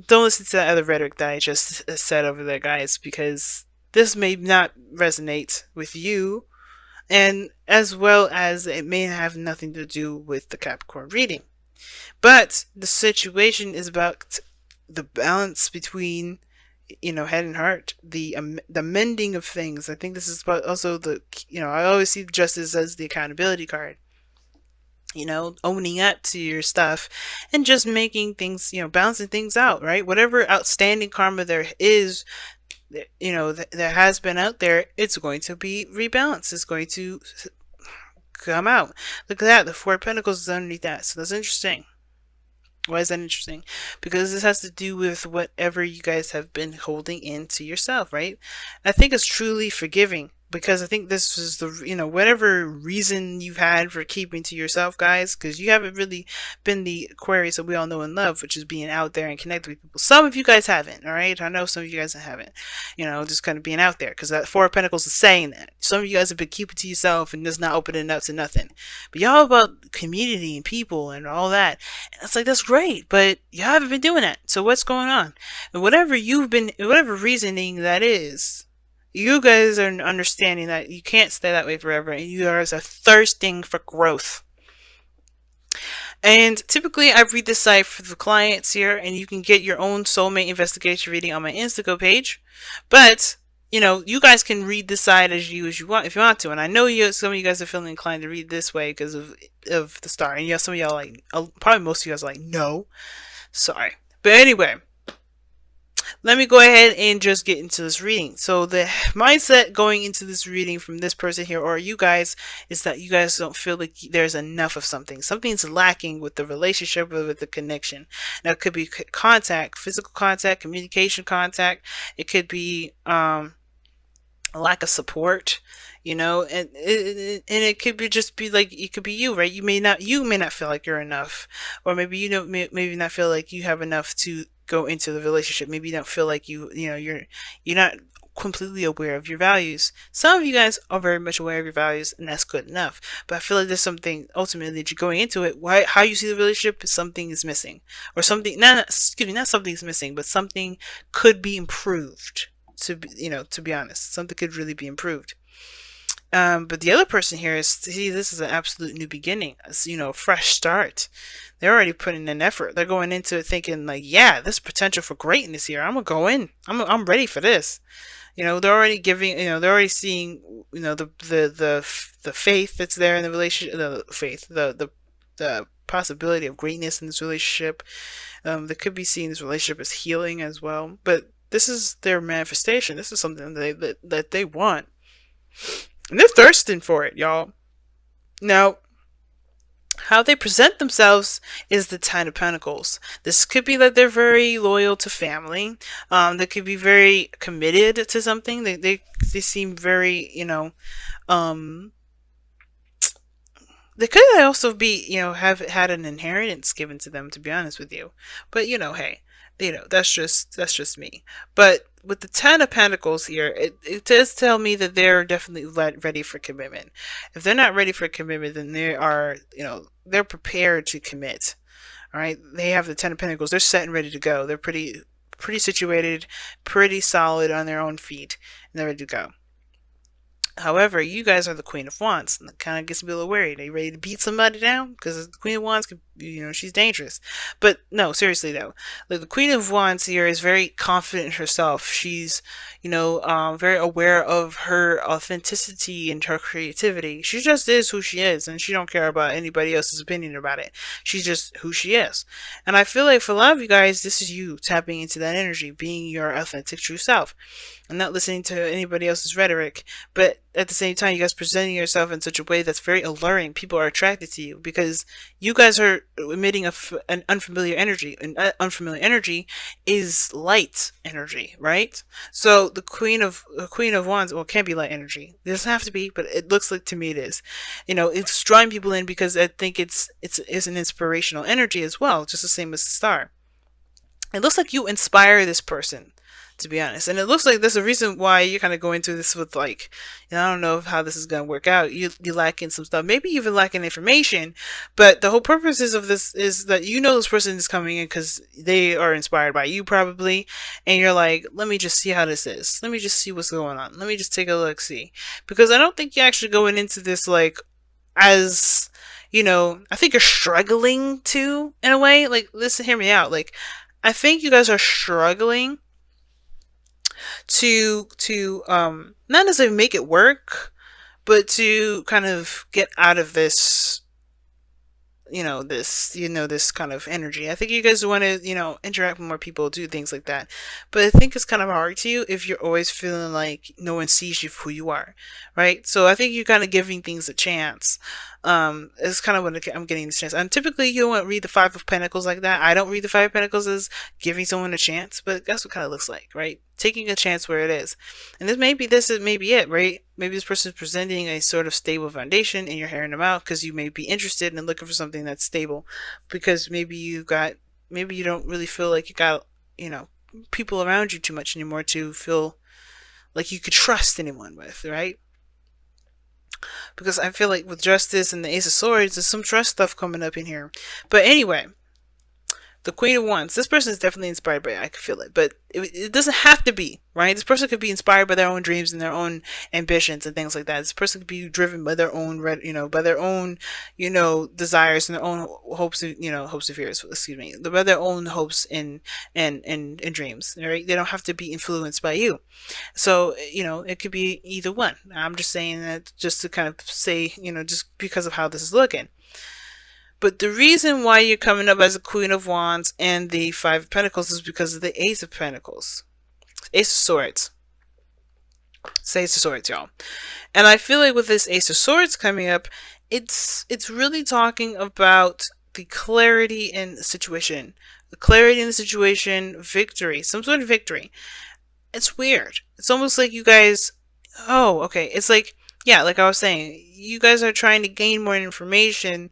Don't listen to that other rhetoric that I just said over there, guys, because this may not resonate with you, and as well as it may have nothing to do with the Capricorn reading. But the situation is about the balance between, head and heart, the mending of things. I think this is about also I always see justice as the accountability card. Owning up to your stuff and just making things, balancing things out, right? Whatever outstanding karma there is, there has been out there, it's going to be rebalanced. It's going to come out. Look at that. The Four of Pentacles is underneath that. So that's interesting. Why is that interesting? Because this has to do with whatever you guys have been holding into yourself, right? I think it's truly forgiving, because I think this is whatever reason you've had for keeping to yourself, guys, because you haven't really been the Aquarius that we all know and love, which is being out there and connecting with people. Some of you guys haven't, all right? I know some of you guys haven't, just kind of being out there, because that Four of Pentacles is saying that. Some of you guys have been keeping to yourself and just not opening up to nothing. But y'all about community and people and all that. And it's like, that's great, but you haven't been doing that. So what's going on? And whatever reasoning that is, you guys are understanding that you can't stay that way forever, and you guys are thirsting for growth. And typically I read this site for the clients here, and you can get your own soulmate investigation reading on my Instago page. But you guys can read this side as you want, if you want to. And I know some of you guys are feeling inclined to read this way because of the star. And some of y'all like, probably most of you guys are like, no, sorry. But anyway, let me go ahead and just get into this reading. So the mindset going into this reading from this person here, or you guys, is that you guys don't feel like there's enough of something. Something's lacking with the relationship or with the connection. Now it could be contact, physical contact, communication contact. It could be a lack of support, and it could be just be like, it could be you, right? You may not feel like you're enough, or maybe maybe not feel like you have enough to go into the relationship. Maybe you don't feel like you're not completely aware of your values. Some of you guys are very much aware of your values, and that's good enough. But I feel like there's something ultimately that you're going into it. How you see the relationship, something is missing, or something. Not something's missing, but something could be improved. To be honest, something could really be improved. But the other person here this is an absolute new beginning. It's, fresh start. They're already putting in effort. They're going into it thinking like, yeah, there's potential for greatness here. I'm gonna go in. I'm ready for this. They're already giving. They're already seeing. The faith that's there in the relationship. The faith. The possibility of greatness in this relationship. They could be seeing this relationship as healing as well. But this is their manifestation. This is something that they want. And they're thirsting for it, y'all. Now, how they present themselves is the Ten of Pentacles. This could be that they're very loyal to family. They could be very committed to something. They seem very, they could also be, have had an inheritance given to them, to be honest with you. But hey, that's just me. But with the Ten of Pentacles here, it does tell me that they're definitely ready for commitment. If they're not ready for commitment, then they are, they're prepared to commit. All right, they have the Ten of Pentacles. They're set and ready to go. They're pretty situated, pretty solid on their own feet, and they're ready to go. However, you guys are the Queen of Wands, and it kind of gets me a little worried. Are you ready to beat somebody down? Because the Queen of Wands, she's dangerous. But no, seriously though, like the Queen of Wands here is very confident in herself. She's, very aware of her authenticity and her creativity. She just is who she is, and she don't care about anybody else's opinion about it. She's just who she is. And I feel like for a lot of you guys, this is you tapping into that energy, being your authentic true self. And not listening to anybody else's rhetoric, but at the same time, you guys presenting yourself in such a way that's very alluring. People are attracted to you because you guys are emitting an unfamiliar energy. And unfamiliar energy is light energy, right? So the Queen of Wands, well, it can't be light energy. It doesn't have to be, but it looks like to me it is. It's drawing people in because I think it's an inspirational energy as well, just the same as the star. It looks like you inspire this person to be honest. And it looks like there's a reason why you're kind of going through this with like, I don't know how this is going to work out. You lacking some stuff, maybe even lacking information. But the whole purpose of this is that this person is coming in because they are inspired by you probably, and you're like, let me just see how this is. Let me just see what's going on. Let me just take a look, see, because I don't think you're actually going into this like as I think you're struggling to in a way. Like, listen, hear me out. Like, I think you guys are struggling to not necessarily make it work, but to kind of get out of this this kind of energy. I think you guys want to interact with more people, do things like that, but I think it's kind of hard to you if you're always feeling like no one sees you for who you are, right? So I think you're kind of giving things a chance. It's kind of what I'm getting this chance. And typically you don't read the Five of Pentacles like that. I don't read the Five of Pentacles as giving someone a chance, but that's what it kind of looks like, right? Taking a chance where it is. And this is maybe it, right? Maybe this person is presenting a sort of stable foundation and you're hearing them out because you may be interested in looking for something that's stable, because maybe you don't really feel like you got, people around you too much anymore to feel like you could trust anyone with, right? Because I feel like with Justice and the Ace of Swords, there's some trust stuff coming up in here. But anyway, the Queen of Wands. This person is definitely inspired by it. I can feel it. But it doesn't have to be, right? This person could be inspired by their own dreams and their own ambitions and things like that. This person could be driven by their own, desires and their own hopes, hopes and fears, excuse me, by their own hopes and dreams, right? They don't have to be influenced by you. So, it could be either one. I'm just saying that just to kind of say, just because of how this is looking. But the reason why you're coming up as a Queen of Wands and the Five of Pentacles is because of the Ace of Pentacles. Ace of Swords. It's Ace of Swords, y'all. And I feel like with this Ace of Swords coming up, it's really talking about the clarity in the situation. The clarity in the situation, victory. Some sort of victory. It's weird. It's almost like you guys... Oh, okay. It's like, yeah, like I was saying, you guys are trying to gain more information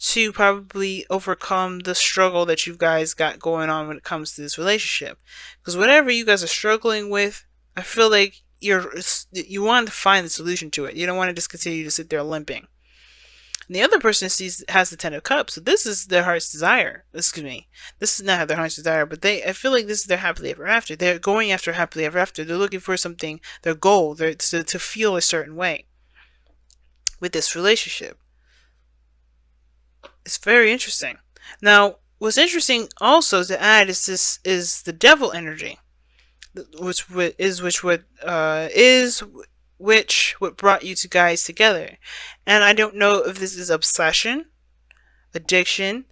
to probably overcome the struggle that you guys got going on when it comes to this relationship. Because whatever you guys are struggling with, I feel like you want to find the solution to it. You don't want to just continue to sit there limping. And the other person has the Ten of Cups, so this is their heart's desire. Excuse me. This is not their heart's desire, but I feel like this is their happily ever after. They're going after happily ever after. They're looking for something, their goal, to feel a certain way with this relationship. It's very interesting. Now, what's interesting also to add is the devil energy, which what brought you two guys together. And I don't know if this is obsession, addiction,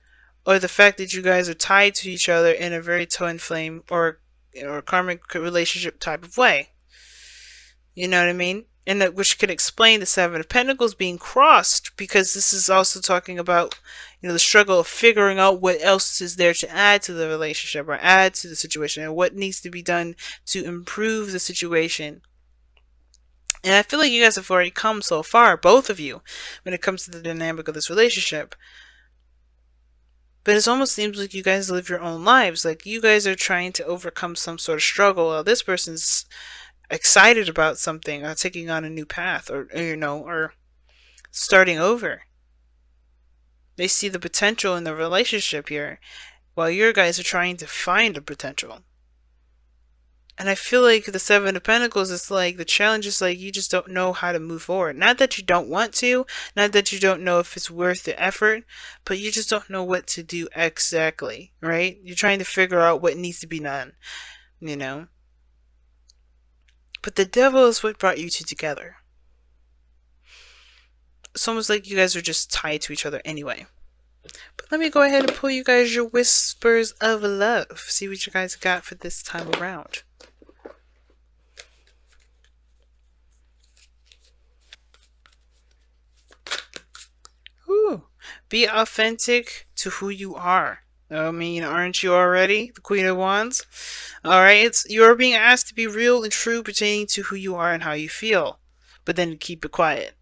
or the fact that you guys are tied to each other in a very twin flame or karmic relationship type of way. You know what I mean? And which could explain the Seven of Pentacles being crossed, because this is also talking about, the struggle of figuring out what else is there to add to the relationship or add to the situation, and what needs to be done to improve the situation. And I feel like you guys have already come so far, both of you, when it comes to the dynamic of this relationship. But it almost seems like you guys live your own lives. Like you guys are trying to overcome some sort of struggle, while this person's excited about something, or taking on a new path, or starting over. They see the potential in the relationship here, while your guys are trying to find a potential. And I feel like the Seven of Pentacles is like, the challenge is like, you just don't know how to move forward. Not that you don't want to, not that you don't know if it's worth the effort, but you just don't know what to do exactly, right? You're trying to figure out what needs to be done, But the devil is what brought you two together. It's almost like you guys are just tied to each other anyway. But let me go ahead and pull you guys your whispers of love. See what you guys got for this time around. Ooh. Be authentic to who you are. I mean, aren't you already the Queen of Wands? Alright, you're being asked to be real and true pertaining to who you are and how you feel. But then keep it quiet.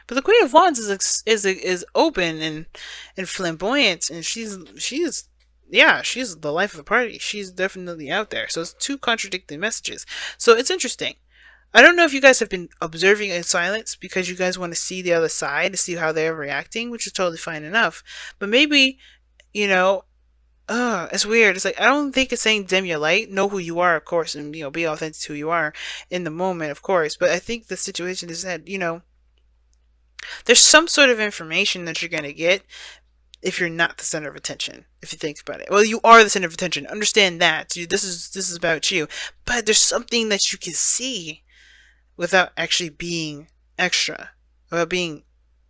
But the Queen of Wands is open and flamboyant, and she's yeah, she's the life of the party. She's definitely out there. So it's two contradicting messages. So it's interesting. I don't know if you guys have been observing in silence because you guys want to see the other side to see how they're reacting, which is totally fine enough. But maybe, you know, it's weird. It's like I don't think it's saying dim your light. Know who you are, of course, and be authentic to who you are in the moment, of course. But I think the situation is that there's some sort of information that you're gonna get if you're not the center of attention. If you think about it, well, you are the center of attention. Understand that. This is about you. But there's something that you can see without actually being extra, without being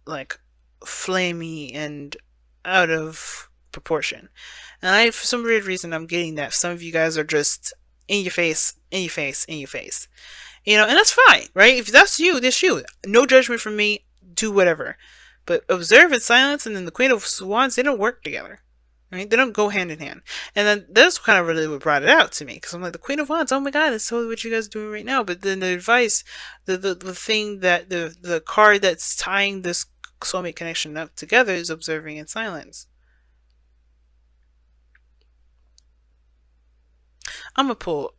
like flamey and out of proportion. And for some weird reason, I'm getting that some of you guys are just in your face, in your face, in your face. And that's fine, right? If that's you, that's you. No judgment from me. Do whatever. But observe in silence and then the Queen of Wands, they don't work together. Right? They don't go hand in hand. And then that's kind of really what brought it out to me. Because I'm like, the Queen of Wands, oh my god, that's totally what you guys are doing right now. But then the advice, the thing that, the card that's tying this soulmate connection up together is observing in silence. I'm gonna pull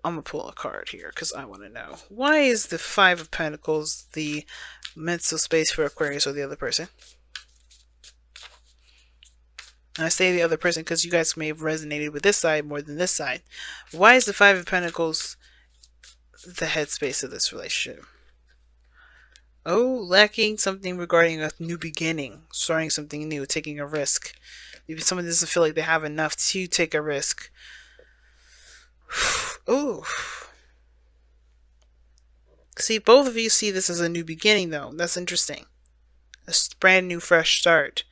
a card here because I want to know, why is the Five of Pentacles the mental space for Aquarius or the other person? And I say the other person because you guys may have resonated with this side more than this side. Why is the Five of Pentacles the headspace of this relationship? Oh, lacking something regarding a new beginning, starting something new, taking a risk. Maybe someone doesn't feel like they have enough to take a risk. Ooh. See, both of you see this as a new beginning, though. That's interesting. A brand new, fresh start.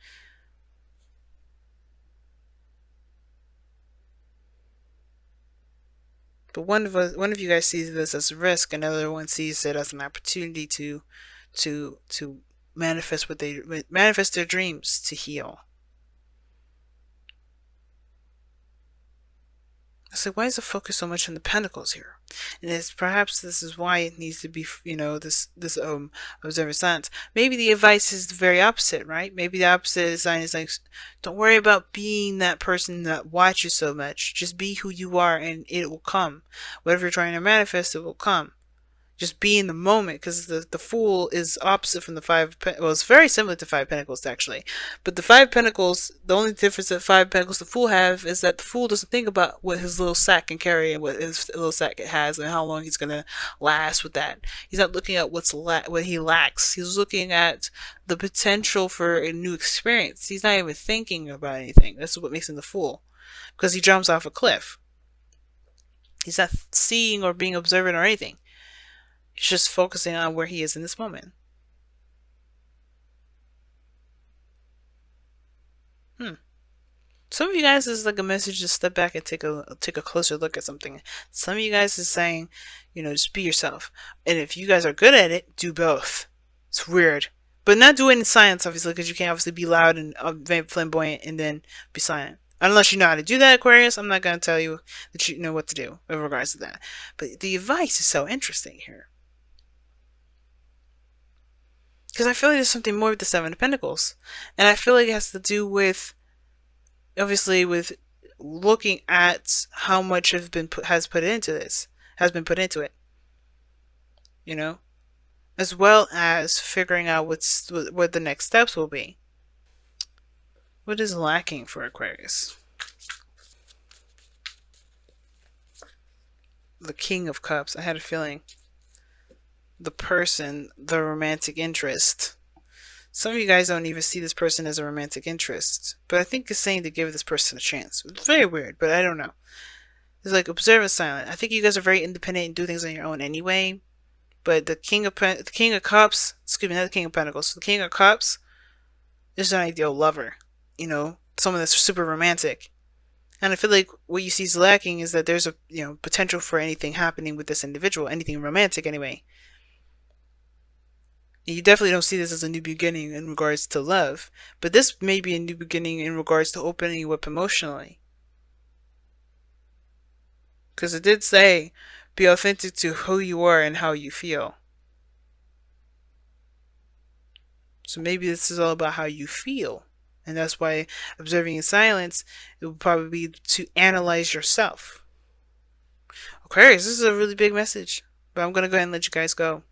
But one of you guys sees this as a risk, another one sees it as an opportunity to manifest manifest their dreams, to heal. So why is the focus so much on the pentacles here? And it's perhaps this is why it needs to be, this observer silence. Maybe the advice is the very opposite, right? Maybe the opposite sign is like, don't worry about being that person that watches so much. Just be who you are, and it will come. Whatever you're trying to manifest, it will come. Just be in the moment, because the Fool is opposite from the Five. Well, it's very similar to Five Pentacles actually, but the Five Pentacles, the only difference that Five Pentacles the Fool have is that the Fool doesn't think about what his little sack can carry and what his little sack has and how long he's gonna last with that. He's not looking at what he lacks. He's looking at the potential for a new experience. He's not even thinking about anything. That's what makes him the Fool, because he jumps off a cliff. He's not seeing or being observant or anything. He's just focusing on where he is in this moment. Some of you guys is like a message to step back and take a closer look at something. Some of you guys is saying, just be yourself. And if you guys are good at it, do both. It's weird. But not do it in silence, obviously, because you can't obviously be loud and flamboyant and then be silent. Unless you know how to do that, Aquarius, I'm not going to tell you that you know what to do in regards to that. But the advice is so interesting here. Because I feel like there's something more with the Seven of Pentacles. And I feel like it has to do with, obviously, with looking at how much has been put into it. As well as figuring out what the next steps will be. What is lacking for Aquarius? The King of Cups. I had a feeling. The person, the romantic interest. Some of you guys don't even see this person as a romantic interest, but I think it's saying to give this person a chance. It's very weird, but I don't know. It's like observe and silent. I think you guys are very independent and do things on your own anyway. But the King of Cups, excuse me, not the King of Pentacles. The King of Cups is an ideal lover. Someone that's super romantic. And I feel like what you see is lacking is that there's a potential for anything happening with this individual, anything romantic anyway. You definitely don't see this as a new beginning in regards to love, but this may be a new beginning in regards to opening you up emotionally. Because it did say, be authentic to who you are and how you feel. So maybe this is all about how you feel. And that's why observing in silence, it would probably be to analyze yourself. Aquarius, this is a really big message, but I'm going to go ahead and let you guys go.